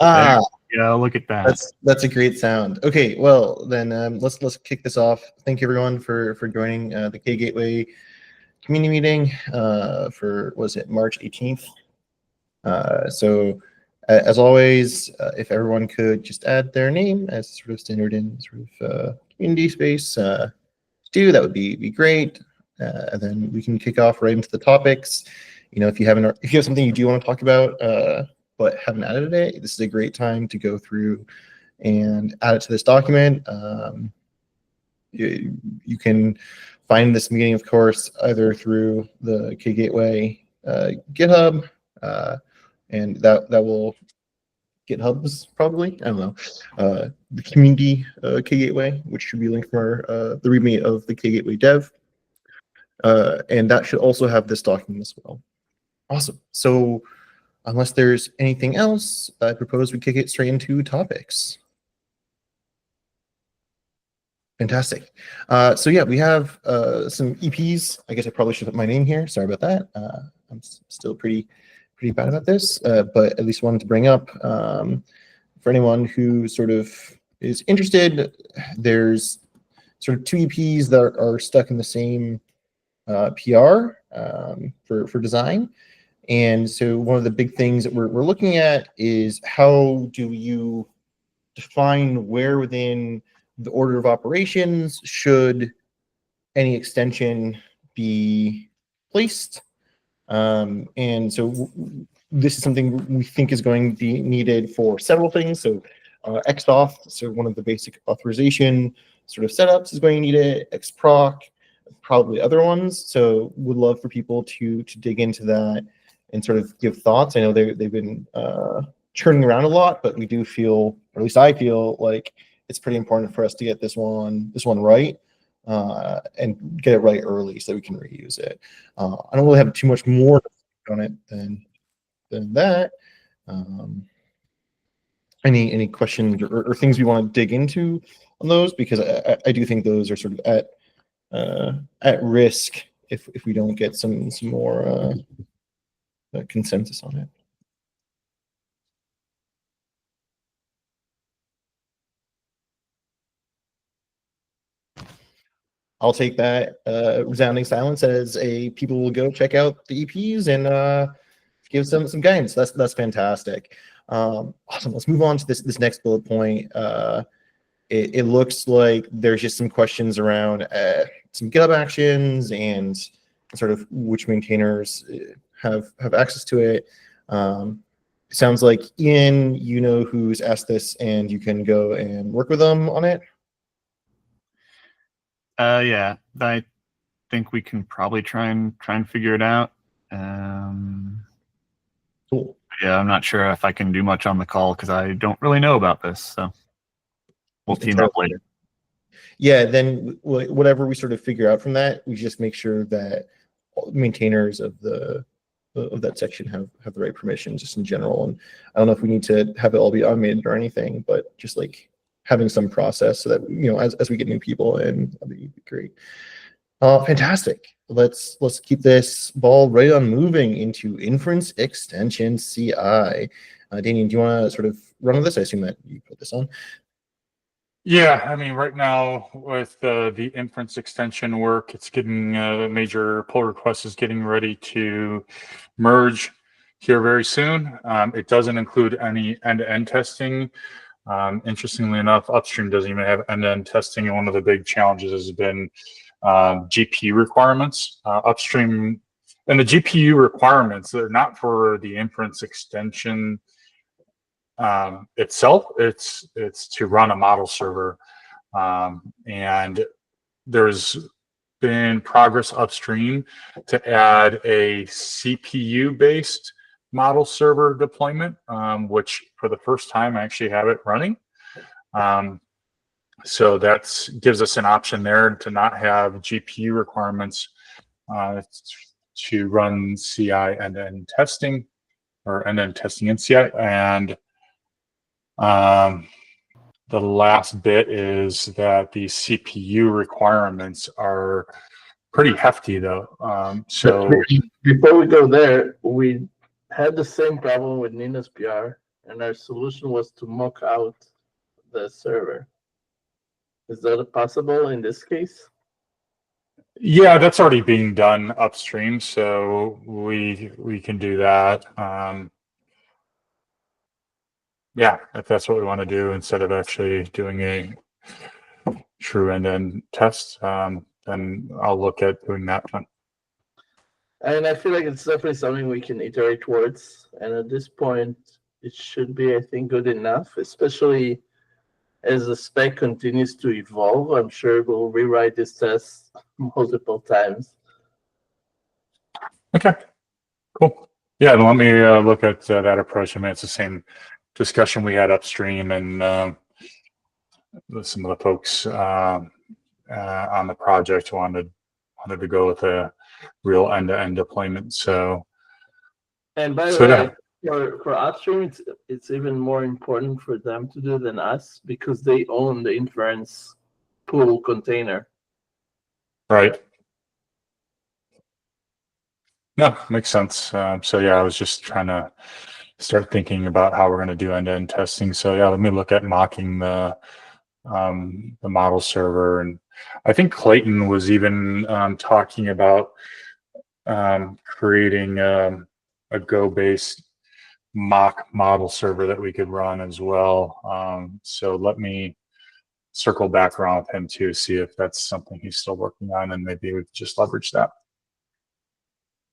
Ah, Yeah, look at that. that's a great sound. Okay, well then let's kick this off. Thank you everyone for joining the K Gateway community meeting for was it March 18th. As always, if everyone could just add their name as sort of standard in sort of community space, that would be great. And then we can kick off right into the topics. You know, if you have something you do want to talk about but haven't added it, this is a great time to go through and add it to this document. You can find this meeting, of course, either through the K Gateway GitHub, and that will GitHub's probably, I don't know, the community K Gateway, which should be linked from the README of the K Gateway dev, and that should also have this document as well. Awesome. So unless there's anything else, I propose we kick it straight into topics. Fantastic. So yeah, we have some EPs. I guess I probably should put my name here. Sorry about that. I'm still pretty bad about this, but at least wanted to bring up for anyone who sort of is interested, there's sort of two EPs that are stuck in the same PR for design. And so one of the big things that we're looking at is how do you define where within the order of operations should any extension be placed. And so this is something we think is going to be needed for several things. So xauth, so one of the basic authorization sort of setups is going to need it, xproc, probably other ones. So would love for people to dig into that and sort of give thoughts. I know they've been churning around a lot, but we do feel, or at least I feel, like it's pretty important for us to get this one right and get it right early so we can reuse it. I don't really have too much more on it than that. Any questions or things we want to dig into on those? Because I do think those are sort of at risk if we don't get some more consensus on it. I'll take that resounding silence as people will go check out the EPs and give some guidance. That's fantastic. Awesome. Let's move on to this next bullet point. It looks like there's just some questions around some GitHub actions and sort of which maintainers have access to it. Sounds like Ian, you know who's asked this, and you can go and work with them on it. Yeah, I think we can probably try and figure it out. Cool. Yeah, I'm not sure if I can do much on the call because I don't really know about this. So we'll team up later. Yeah, then whatever we sort of figure out from that, we just make sure that maintainers of that section have the right permissions just in general. And I don't know if we need to have it all be automated or anything, but just like having some process so that, you know, as we get new people in, that'd be great. Fantastic. Let's keep this ball right on moving into inference extension CI. Daniel, do you want to sort of run with this? I assume that you put this on. Yeah, I mean, right now with the inference extension work, it's getting major pull request is getting ready to merge here very soon. It doesn't include any end-to-end testing. Interestingly enough, upstream doesn't even have end-to-end testing, and one of the big challenges has been GPU requirements. Upstream, and the GPU requirements, they're not for the inference extension itself. It's to run a model server, and there's been progress upstream to add a CPU-based model server deployment, which for the first time I actually have it running. So that gives us an option there to not have GPU requirements to run CI end-to-end testing or end-to-end testing in CI. And the last bit is that the CPU requirements are pretty hefty, though. So before we go there, we had the same problem with Nina's PR. and our solution was to mock out the server. Is that possible in this case? Yeah, that's already being done upstream, so we can do that. Yeah, if that's what we want to do instead of actually doing a true end-to-end test, then I'll look at doing that one. And I feel like it's definitely something we can iterate towards. And at this point, it should be, I think, good enough, especially as the spec continues to evolve. I'm sure we'll rewrite this test multiple times. Okay, cool. Yeah, let me look at that approach. I mean, it's the same discussion we had upstream, and some of the folks on the project wanted to go with a real end-to-end deployment. So, And by the so way, yeah. for upstream, it's even more important for them to do than us because they own the inference pool container. Right. No, makes sense. So yeah, I was just trying to start thinking about how we're going to do end-to-end testing. So yeah, let me look at mocking the model server, and I think Clayton was even talking about creating a Go-based mock model server that we could run as well. So let me circle back around with him too, see if that's something he's still working on, and maybe we could just leverage that.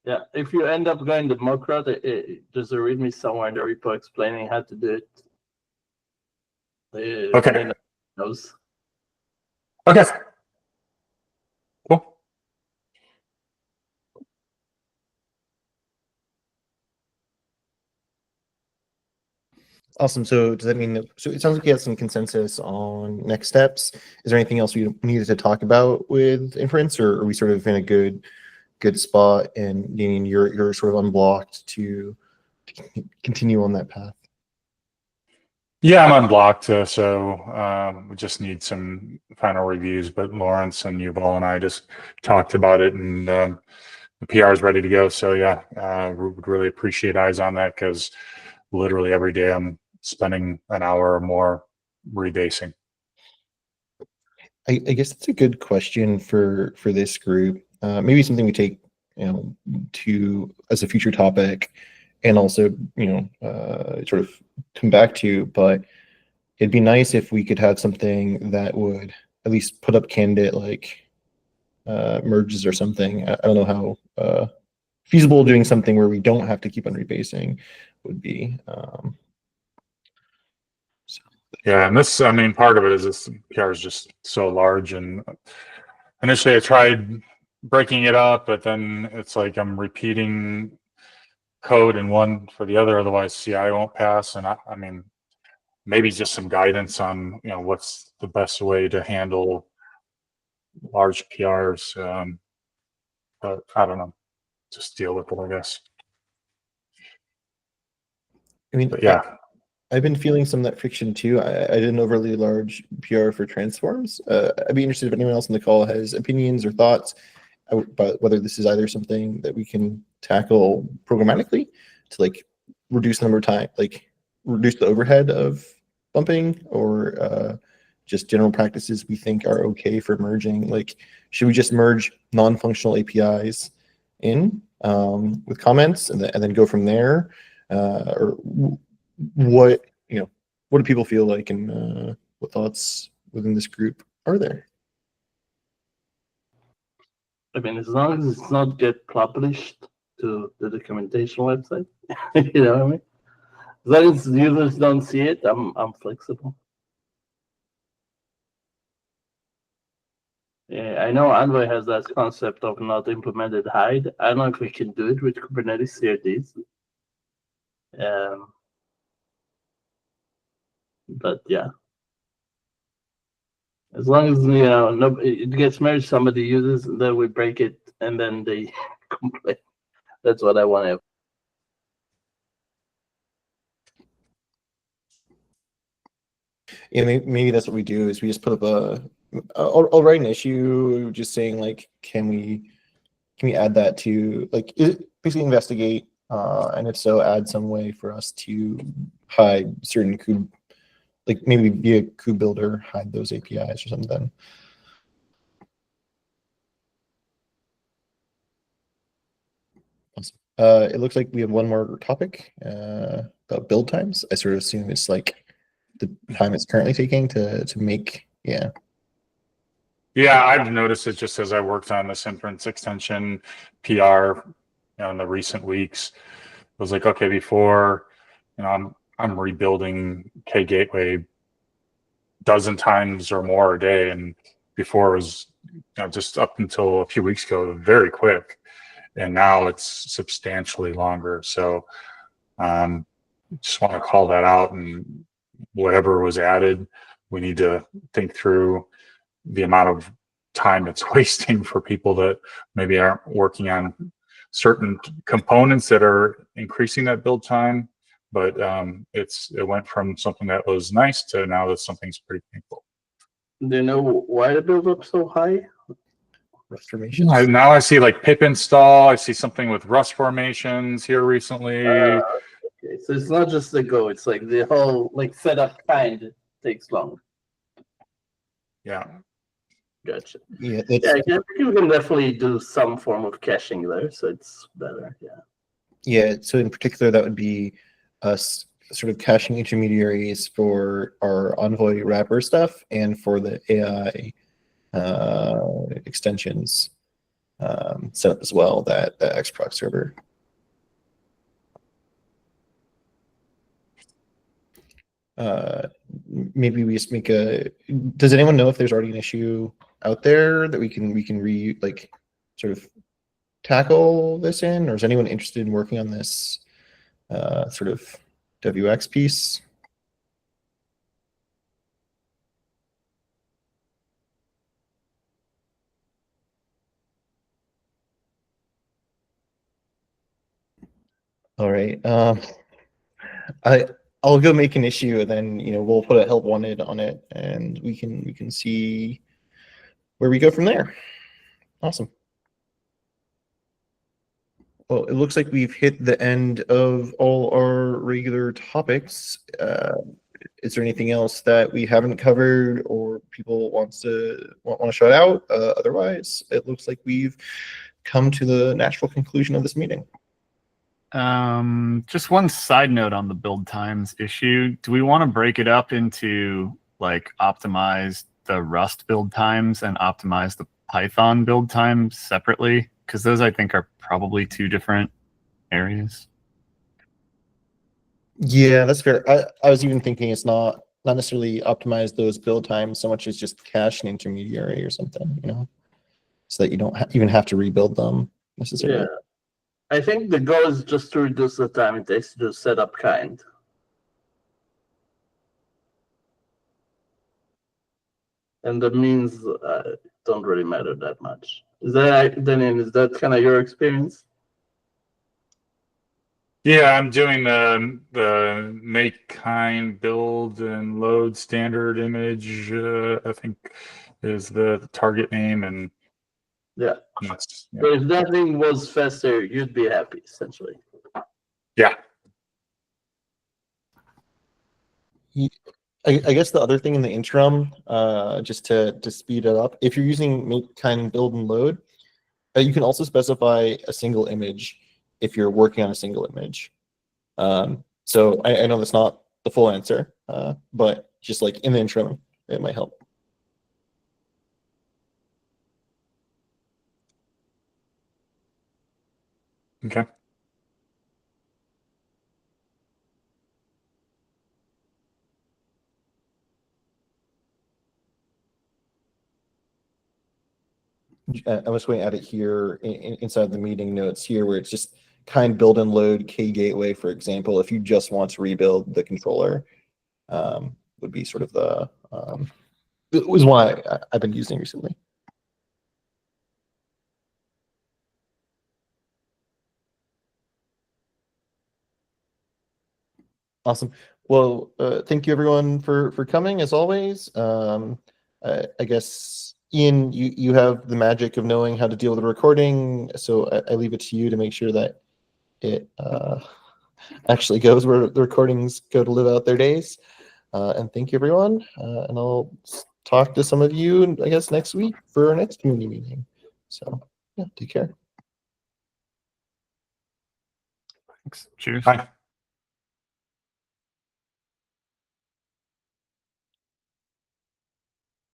Yeah, if you end up going the mock route, there's a README somewhere in the repo explaining how to do it. Okay. Knows. Okay. Cool. Awesome. So does that mean that, so it sounds like you have some consensus on next steps. Is there anything else we needed to talk about with inference, or are we sort of in a good spot and meaning you're sort of unblocked to continue on that path? Yeah, I'm unblocked, so we just need some final reviews. But Lawrence and Yuval and I just talked about it, and the PR is ready to go. So yeah, we would really appreciate eyes on that because literally every day I'm spending an hour or more rebasing. I guess that's a good question for this group. Maybe something we take, to as a future topic, and also, sort of come back to. But it'd be nice if we could have something that would at least put up candidate merges or something. I don't know how feasible doing something where we don't have to keep on rebasing would be. Yeah, and this, I mean, part of it is this PR is just so large, and initially I tried breaking it up, but then it's like I'm repeating code in one for the other, otherwise CI won't pass. And I mean, maybe just some guidance on, what's the best way to handle large PRs. But I don't know, just deal with it, I guess. I mean, but yeah. I've been feeling some of that friction too. I did an overly large PR for transforms. I'd be interested if anyone else on the call has opinions or thoughts about whether this is either something that we can tackle programmatically to reduce the number of time, reduce the overhead of bumping, or just general practices we think are okay for merging. Should we just merge non-functional APIs in with comments and then go from there, or what do people feel like, and what thoughts within this group are there? I mean, as long as it's not get published to the documentation website, you know what I mean? As long as users don't see it, I'm flexible. Yeah, I know Envoy has that concept of not implemented hide. I don't know if we can do it with Kubernetes CRDs. But yeah, as long as it gets merged, somebody uses, and then we break it, and then they complain. That's what I want to have. Yeah, maybe that's what we do, is we just put up I'll write an issue just saying can we add that to basically investigate And if so, add some way for us to hide certain kube, like maybe via kube builder, hide those APIs or something. Awesome. It looks like we have one more topic about build times. I sort of assume it's like the time it's currently taking to make, yeah. Yeah, I've noticed it just as I worked on this inference extension PR in the recent weeks. It was like, okay, before, I'm rebuilding kgateway dozen times or more a day, and before it was just up until a few weeks ago, very quick, and now it's substantially longer. So, just want to call that out, and whatever was added, we need to think through the amount of time it's wasting for people that maybe aren't working on certain components that are increasing that build time. But it went from something that was nice to now that something's pretty painful. Do you know why the build up so high? Rust formations. Now I see like pip install. I see something with rust formations here recently. Okay, so it's not just the Go, it's like the whole like setup kind takes long. Yeah. Gotcha. Yeah, Yeah, I think you can definitely do some form of caching there, so it's better. Yeah. yeah. So in particular, that would be us sort of caching intermediaries for our Envoy wrapper stuff and for the AI extensions set up as well, that XProc server. Maybe we just make a. Does anyone know if there's already an issue out there that we can like sort of tackle this in, or is anyone interested in working on this sort of WX piece? All right. I'll go make an issue, and then we'll put a help wanted on it, and we can see where we go from there. Awesome. Well, it looks like we've hit the end of all our regular topics. Is there anything else that we haven't covered or people want to shout out? Otherwise, it looks like we've come to the natural conclusion of this meeting. Just one side note on the build times issue. Do we want to break it up into like optimize the Rust build times and optimize the Python build times separately? Because those I think are probably two different areas. Yeah, that's fair. I was even thinking it's not necessarily optimize those build times so much as just cache an intermediary or something, so that you don't even have to rebuild them necessarily. Yeah. I think the goal is just to reduce the time it takes to do setup kind. And the means don't really matter that much. Is that kind of your experience? Yeah, I'm doing the make kind build and load standard image. I think is the target name, and Yeah. that's, So if that thing was faster, you'd be happy, essentially. yeah. I guess the other thing in the interim, just to speed it up, if you're using make kind build and load, you can also specify a single image if you're working on a single image. So I know that's not the full answer, but just like in the interim, it might help. Okay. I was going to add it here inside the meeting notes here, where it's just kind build and load kgateway, for example. If you just want to rebuild the controller, would be sort of the it was one I've been using recently. Awesome. Well, thank you everyone for coming as always. I guess Ian, you have the magic of knowing how to deal with the recording, so I leave it to you to make sure that it actually goes, where the recordings go to live out their days. And thank you, everyone. And I'll talk to some of you, I guess, next week for our next community meeting. So yeah, take care. Thanks. Cheers. Bye.